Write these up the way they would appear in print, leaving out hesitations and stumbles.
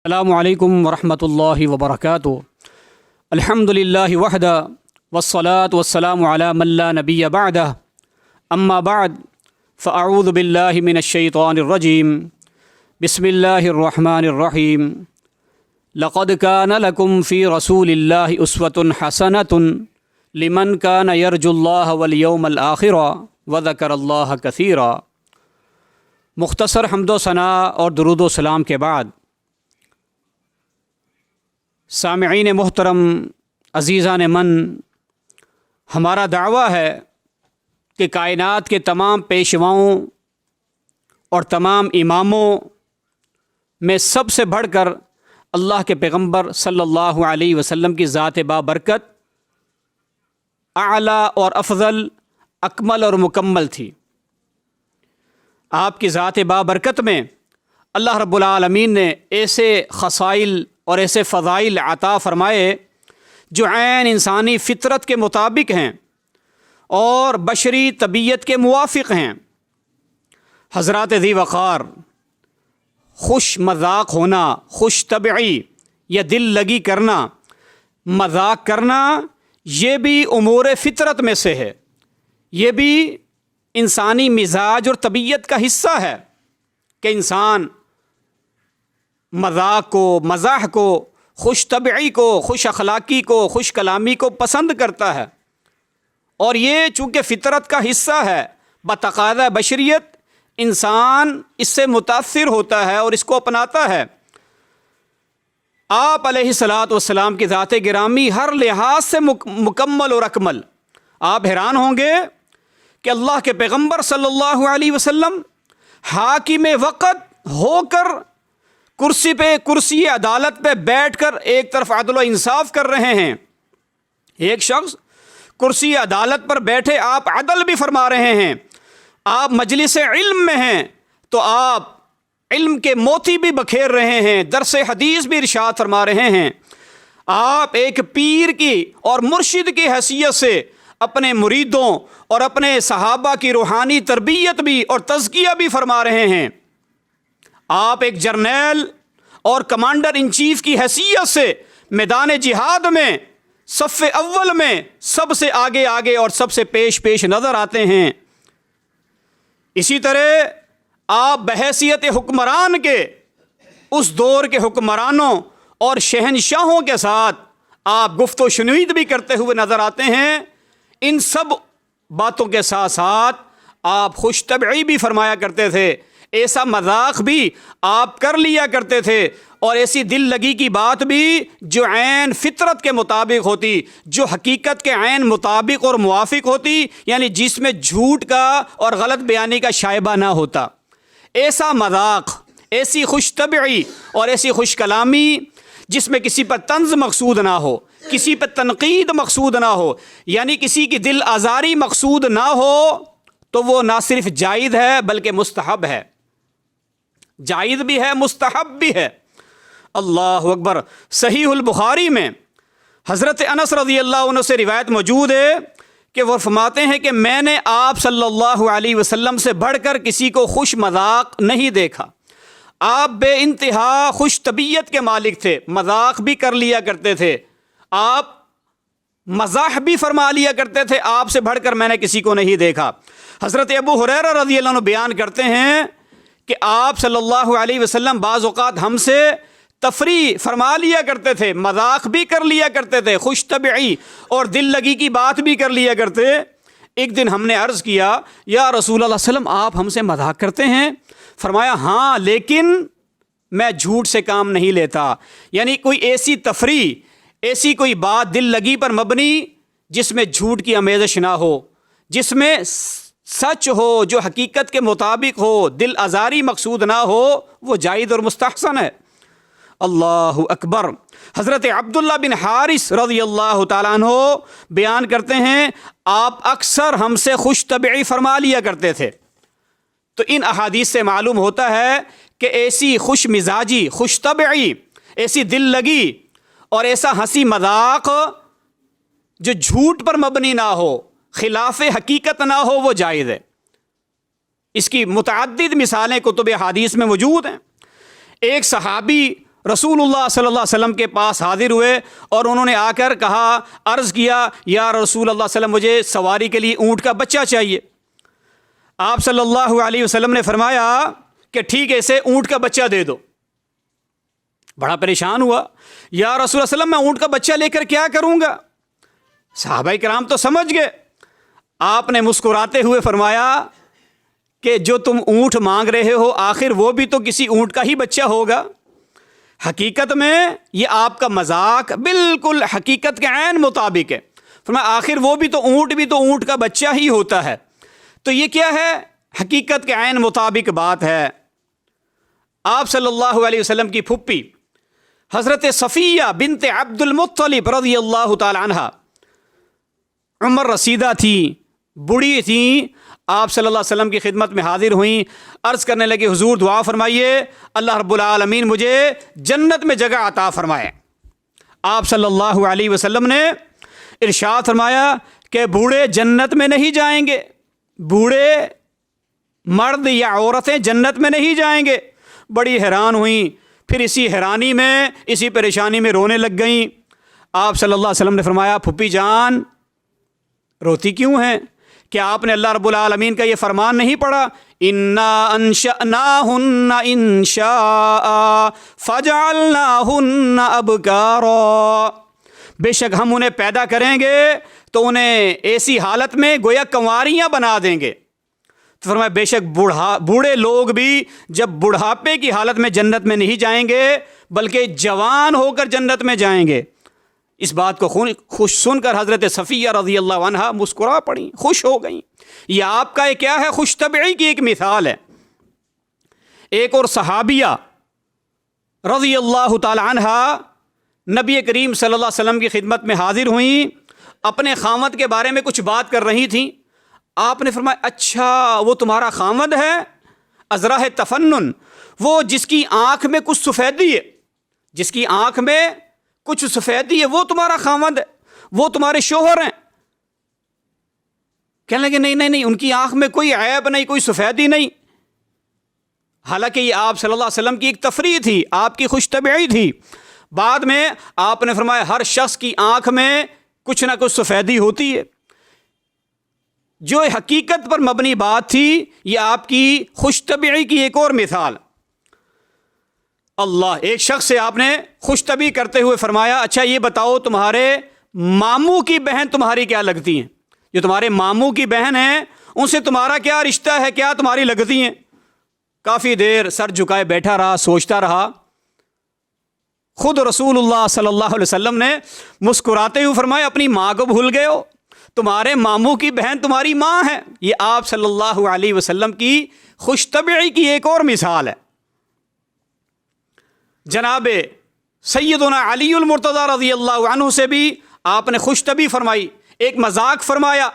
السلام علیکم ورحمۃ اللہ وبرکاتہ۔ الحمد للہ وحدہ والصلاة والسلام علی من لا نبی بعدہ، اما بعد فاعوذ باللہ من الشیطان الرجیم، بسم اللہ الرحمن الرحیم۔ لقد کان لکم فی رسول اللہ اسوۃ حسنۃ لمن کان یرجو اللہ والیوم الآخر وذکر اللہ کثیرا۔ مختصر حمد و ثناء اور درود و سلام کے بعد سامعین محترم، عزیزان من، ہمارا دعویٰ ہے کہ کائنات کے تمام پیشواؤں اور تمام اماموں میں سب سے بڑھ کر اللہ کے پیغمبر صلی اللہ علیہ وسلم کی ذات بابرکت اعلیٰ اور افضل، اکمل اور مکمل تھی۔ آپ کی ذات بابرکت میں اللہ رب العالمین نے ایسے خصائل اور ایسے فضائل عطا فرمائے جو عین انسانی فطرت کے مطابق ہیں اور بشری طبیعت کے موافق ہیں۔ حضرات ذی وقار، خوش مذاق ہونا، خوش طبعی یا دل لگی کرنا، مذاق کرنا، یہ بھی امور فطرت میں سے ہے، یہ بھی انسانی مزاج اور طبیعت کا حصہ ہے کہ انسان مذاق کو، مزاح کو، خوش طبعی کو، خوش اخلاقی کو، خوش کلامی کو پسند کرتا ہے، اور یہ چونکہ فطرت کا حصہ ہے، بتقاضا بشریت انسان اس سے متاثر ہوتا ہے اور اس کو اپناتا ہے۔ آپ علیہ الصلاۃ والسلام کی ذات گرامی ہر لحاظ سے مکمل اور اکمل۔ آپ حیران ہوں گے کہ اللہ کے پیغمبر صلی اللہ علیہ وسلم حاکم وقت ہو کر کرسی عدالت پہ بیٹھ کر ایک طرف عدل و انصاف کر رہے ہیں۔ ایک شخص کرسی عدالت پر بیٹھے آپ عدل بھی فرما رہے ہیں، آپ مجلس علم میں ہیں تو آپ علم کے موتی بھی بکھیر رہے ہیں، درس حدیث بھی ارشاد فرما رہے ہیں۔ آپ ایک پیر کی اور مرشد کی حیثیت سے اپنے مریدوں اور اپنے صحابہ کی روحانی تربیت بھی اور تزکیہ بھی فرما رہے ہیں۔ آپ ایک جرنیل اور کمانڈر ان چیف کی حیثیت سے میدان جہاد میں صف اول میں سب سے آگے اور سب سے پیش نظر آتے ہیں۔ اسی طرح آپ بحیثیت حکمران کے اس دور کے حکمرانوں اور شہنشاہوں کے ساتھ آپ گفت و شنید بھی کرتے ہوئے نظر آتے ہیں۔ ان سب باتوں کے ساتھ ساتھ آپ خوش طبعی بھی فرمایا کرتے تھے، ایسا مذاق بھی آپ کر لیا کرتے تھے، اور ایسی دل لگی کی بات بھی جو عین فطرت کے مطابق ہوتی، جو حقیقت کے عین مطابق اور موافق ہوتی، یعنی جس میں جھوٹ کا اور غلط بیانی کا شائبہ نہ ہوتا۔ ایسا مذاق، ایسی خوش طبعی اور ایسی خوش کلامی جس میں کسی پر طنز مقصود نہ ہو، کسی پر تنقید مقصود نہ ہو، یعنی کسی کی دل آزاری مقصود نہ ہو، تو وہ نہ صرف جائز ہے بلکہ مستحب ہے۔ جائز بھی ہے، مستحب بھی ہے۔ اللہ اکبر۔ صحیح البخاری میں حضرت انس رضی اللہ عنہ سے روایت موجود ہے کہ وہ فرماتے ہیں کہ میں نے آپ صلی اللہ علیہ وسلم سے بڑھ کر کسی کو خوش مذاق نہیں دیکھا۔ آپ بے انتہا خوش طبیعت کے مالک تھے، مذاق بھی کر لیا کرتے تھے، آپ مزاح بھی فرما لیا کرتے تھے، آپ سے بڑھ کر میں نے کسی کو نہیں دیکھا۔ حضرت ابو ہریرہ رضی اللہ عنہ بیان کرتے ہیں کہ آپ صلی اللہ علیہ وسلم بعض اوقات ہم سے تفریح فرما لیا کرتے تھے، مذاق بھی کر لیا کرتے تھے، خوش طبعی اور دل لگی کی بات بھی کر لیا کرتے۔ ایک دن ہم نے عرض کیا، یا رسول اللہ صلی اللہ علیہ وسلم آپ ہم سے مذاق کرتے ہیں؟ فرمایا ہاں، لیکن میں جھوٹ سے کام نہیں لیتا، یعنی کوئی ایسی تفریح، ایسی کوئی بات دل لگی پر مبنی جس میں جھوٹ کی آمیزش نہ ہو، جس میں سچ ہو، جو حقیقت کے مطابق ہو، دل آزاری مقصود نہ ہو، وہ جائز اور مستحسن ہے۔ اللہ اکبر۔ حضرت عبداللہ بن حارث رضی اللہ تعالیٰ عنہ بیان کرتے ہیں آپ اکثر ہم سے خوش طبعی فرما لیا کرتے تھے۔ تو ان احادیث سے معلوم ہوتا ہے کہ ایسی خوش مزاجی، خوش طبعی، ایسی دل لگی اور ایسا ہنسی مذاق جو جھوٹ پر مبنی نہ ہو، خلاف حقیقت نہ ہو، وہ جائز ہے۔ اس کی متعدد مثالیں کتب حدیث میں موجود ہیں۔ ایک صحابی رسول اللہ صلی اللہ علیہ وسلم کے پاس حاضر ہوئے اور انہوں نے آ کر کہا، عرض کیا، یا رسول اللہ صلی اللہ علیہ وسلم مجھے سواری کے لیے اونٹ کا بچہ چاہیے۔ آپ صلی اللہ علیہ وسلم نے فرمایا کہ ٹھیک ہے، اسے اونٹ کا بچہ دے دو۔ بڑا پریشان ہوا، یا رسول اللہ صلی اللہ علیہ وسلم میں اونٹ کا بچہ لے کر کیا کروں گا؟ صحابہ کرام تو سمجھ گئے۔ آپ نے مسکراتے ہوئے فرمایا کہ جو تم اونٹ مانگ رہے ہو آخر وہ بھی تو کسی اونٹ کا ہی بچہ ہوگا۔ حقیقت میں یہ آپ کا مذاق بالکل حقیقت کے عین مطابق ہے۔ فرمایا آخر وہ بھی تو اونٹ کا بچہ ہی ہوتا ہے۔ تو یہ کیا ہے؟ حقیقت کے عین مطابق بات ہے۔ آپ صلی اللہ علیہ وسلم کی پھپھی حضرت صفیہ بنت عبد المطلب رضی اللہ تعالی عنہ عمر رسیدہ تھی، بوڑھی تھیں، آپ صلی اللہ علیہ وسلم کی خدمت میں حاضر ہوئیں، عرض کرنے لگے حضور دعا فرمائیے اللہ رب العالمین مجھے جنت میں جگہ عطا فرمائے۔ آپ صلی اللہ علیہ وسلم نے ارشاد فرمایا کہ بوڑھے جنت میں نہیں جائیں گے، بوڑھے مرد یا عورتیں جنت میں نہیں جائیں گے۔ بڑی حیران ہوئیں، پھر اسی حیرانی میں، اسی پریشانی میں رونے لگ گئیں۔ آپ صلی اللہ علیہ وسلم نے فرمایا پھپھی جان روتی کیوں ہیں؟ کیا آپ نے اللہ رب العالمین کا یہ فرمان نہیں پڑھا؟ اِنَّا أَنشَأْنَاهُنَّ إِنشَاءً فَجَعَلْنَاهُنَّ أَبْكَارًا، بے شک ہم انہیں پیدا کریں گے تو انہیں ایسی حالت میں گویا کنواریاں بنا دیں گے۔ تو فرمایا بے شک بوڑھے لوگ بھی جب بڑھاپے کی حالت میں جنت میں نہیں جائیں گے بلکہ جوان ہو کر جنت میں جائیں گے۔ اس بات کو خوش سن کر حضرت صفیہ رضی اللہ عنہا مسکرا پڑیں، خوش ہو گئیں۔ یہ آپ کا کیا ہے؟ خوش طبعی کی ایک مثال ہے۔ ایک اور صحابیہ رضی اللہ تعالی عنہا نبی کریم صلی اللہ علیہ وسلم کی خدمت میں حاضر ہوئیں، اپنے خاوند کے بارے میں کچھ بات کر رہی تھیں۔ آپ نے فرمایا اچھا وہ تمہارا خاوند ہے؟ ازراہ تفنن، وہ جس کی آنکھ میں کچھ سفیدی ہے، جس کی آنکھ میں کچھ سفیدی ہے، وہ تمہارا خاوند ہے، وہ تمہارے شوہر ہیں؟ کہنے لگے نہیں، ان کی آنکھ میں کوئی عیب نہیں، کوئی سفیدی نہیں۔ حالانکہ یہ آپ صلی اللہ علیہ وسلم کی ایک تفریح تھی، آپ کی خوش طبعی تھی۔ بعد میں آپ نے فرمایا ہر شخص کی آنکھ میں کچھ نہ کچھ سفیدی ہوتی ہے۔ جو حقیقت پر مبنی بات تھی، یہ آپ کی خوش طبعی کی ایک اور مثال۔ اللہ، ایک شخص سے آپ نے خوش طبعی کرتے ہوئے فرمایا اچھا یہ بتاؤ تمہارے ماموں کی بہن تمہاری کیا لگتی ہیں؟ جو تمہارے ماموں کی بہن ہیں ان سے تمہارا کیا رشتہ ہے، کیا تمہاری لگتی ہیں؟ کافی دیر سر جھکائے بیٹھا رہا، سوچتا رہا۔ خود رسول اللہ صلی اللہ علیہ وسلم نے مسکراتے ہوئے فرمایا اپنی ماں کو بھول گئے ہو، تمہارے ماموں کی بہن تمہاری ماں ہے۔ یہ آپ صلی اللہ علیہ وسلم کی خوش طبعی کی ایک اور مثال ہے۔ جناب سیدنا علی المرتضی رضی اللہ عنہ سے بھی آپ نے خوش طبعی فرمائی، ایک مذاق فرمایا،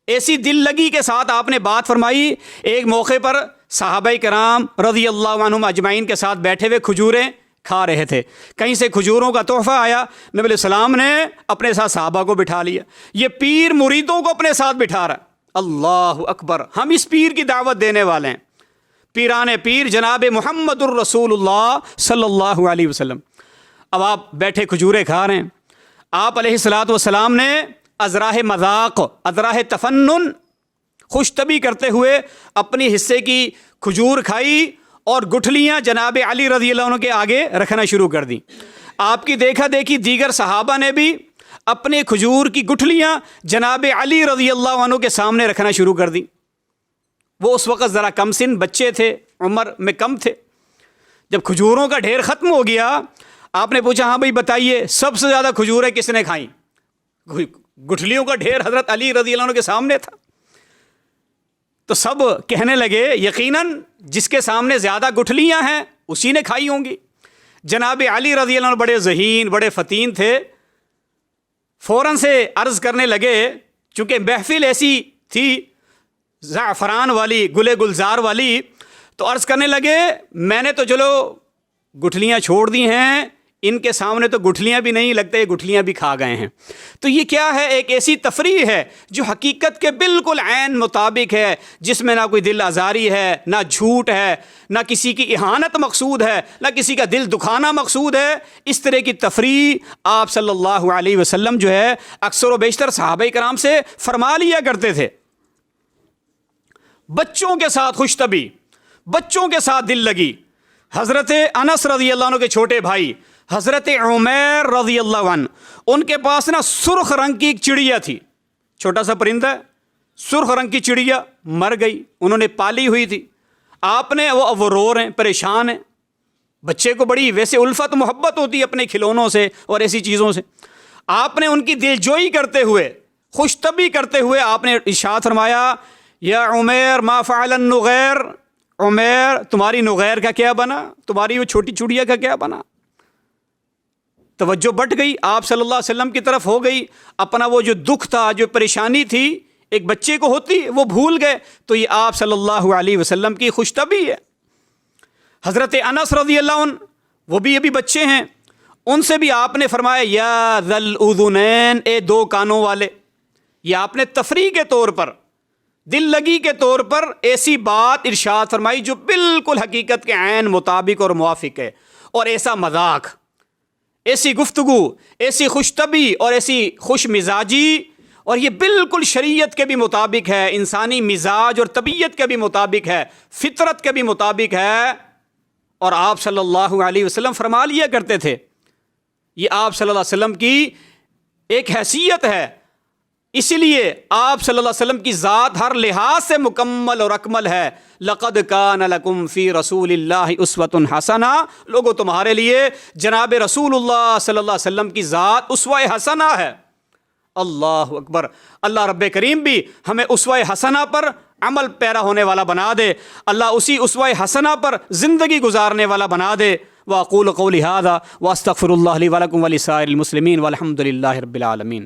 ایسی دل لگی کے ساتھ آپ نے بات فرمائی۔ ایک موقع پر صحابہ کرام رضی اللہ عنہم اجمعین کے ساتھ بیٹھے ہوئے کھجوریں کھا رہے تھے، کہیں سے کھجوروں کا تحفہ آیا، نبی علیہ السلام نے اپنے ساتھ صحابہ کو بٹھا لیا۔ یہ پیر مریدوں کو اپنے ساتھ بٹھا رہا، اللہ اکبر، ہم اس پیر کی دعوت دینے والے ہیں، پیران پیر جناب محمد الرسول اللہ صلی اللہ علیہ وسلم۔ اب آپ بیٹھے کھجورے کھا رہے ہیں، آپ علیہ الصلوۃ والسلام نے ازراہ مذاق، ازراہ تفنن، خوش طبعی کرتے ہوئے اپنی حصے کی کھجور کھائی اور گٹھلیاں جناب علی رضی اللہ عنہ کے آگے رکھنا شروع کر دیں۔ آپ کی دیکھا دیکھی دیگر صحابہ نے بھی اپنے کھجور کی گٹھلیاں جناب علی رضی اللہ عنہ کے سامنے رکھنا شروع کر دیں۔ وہ اس وقت ذرا کم سن بچے تھے، عمر میں کم تھے۔ جب کھجوروں کا ڈھیر ختم ہو گیا، آپ نے پوچھا ہاں بھائی بتائیے سب سے زیادہ کھجوریں کس نے کھائیں؟ گٹھلیوں کا ڈھیر حضرت علی رضی اللہ عنہ کے سامنے تھا، تو سب کہنے لگے یقیناً جس کے سامنے زیادہ گٹھلیاں ہیں اسی نے کھائی ہوں گی۔ جناب علی رضی اللہ عنہ بڑے ذہین، بڑے فطین تھے، فوراً سے عرض کرنے لگے، چونکہ محفل ایسی تھی زعفران والی، گلے گلزار والی، تو عرض کرنے لگے میں نے تو چلو گٹھلیاں چھوڑ دی ہیں، ان کے سامنے تو گٹھلیاں بھی نہیں لگتے، یہ گٹھلیاں بھی کھا گئے ہیں۔ تو یہ کیا ہے؟ ایک ایسی تفریح ہے جو حقیقت کے بالکل عین مطابق ہے، جس میں نہ کوئی دل آزاری ہے، نہ جھوٹ ہے، نہ کسی کی اہانت مقصود ہے، نہ کسی کا دل دکھانا مقصود ہے۔ اس طرح کی تفریح آپ صلی اللہ علیہ وسلم جو ہے اکثر و بیشتر صحابہ کرام سے فرما لیا کرتے تھے۔ بچوں کے ساتھ خوش طبعی، بچوں کے ساتھ دل لگی۔ حضرت انس رضی اللہ عنہ کے چھوٹے بھائی حضرت عمیر رضی اللہ عنہ، ان کے پاس نا سرخ رنگ کی ایک چڑیا تھی، چھوٹا سا پرندہ ہے، سرخ رنگ کی چڑیا مر گئی، انہوں نے پالی ہوئی تھی۔ آپ نے وہ رو رہے ہیں، پریشان ہیں۔ بچے کو بڑی ویسے الفت محبت ہوتی ہے اپنے کھلونوں سے اور ایسی چیزوں سے۔ آپ نے ان کی دلجوئی کرتے ہوئے، خوش طبعی کرتے ہوئے آپ نے ارشاد فرمایا، یا عمیر ما فعل النغیر، عمیر تمہاری نغیر کا کیا بنا، تمہاری وہ چھوٹی چڑیا کا کیا بنا۔ توجہ بٹ گئی، آپ صلی اللہ علیہ وسلم کی طرف ہو گئی، اپنا وہ جو دکھ تھا، جو پریشانی تھی ایک بچے کو ہوتی، وہ بھول گئے۔ تو یہ آپ صلی اللہ علیہ وسلم کی خوش طبعی ہے۔ حضرت انس رضی اللہ عنہ، وہ بھی ابھی بچے ہیں، ان سے بھی آپ نے فرمایا، یا ذا الاذنین، اے دو کانوں والے۔ یہ آپ نے تفریح کے طور پر، دل لگی کے طور پر ایسی بات ارشاد فرمائی جو بالکل حقیقت کے عین مطابق اور موافق ہے۔ اور ایسا مذاق، ایسی گفتگو، ایسی خوش طبعی اور ایسی خوش مزاجی، اور یہ بالکل شریعت کے بھی مطابق ہے، انسانی مزاج اور طبیعت کے بھی مطابق ہے، فطرت کے بھی مطابق ہے۔ اور آپ صلی اللہ علیہ وسلم فرما لیا کرتے تھے، یہ آپ صلی اللہ علیہ وسلم کی ایک حیثیت ہے۔ اسی لیے آپ صلی اللہ علیہ وسلم کی ذات ہر لحاظ سے مکمل اور اکمل ہے۔ لقد کان لکم فی رسول اللہ اسوۃ حسنہ، لوگوں تمہارے لیے جناب رسول اللہ صلی اللہ علیہ وسلم کی ذات اسوہ حسنہ ہے۔ اللہ اکبر۔ اللہ رب کریم بھی ہمیں اسوہ حسنہ پر عمل پیرا ہونے والا بنا دے، اللہ اسی اسوہ حسنہ پر زندگی گزارنے والا بنا دے۔ وأقول قولی ھذا واستغفر اللہ لی ولکم ولسائر المسلمین والحمد للہ رب العالمین۔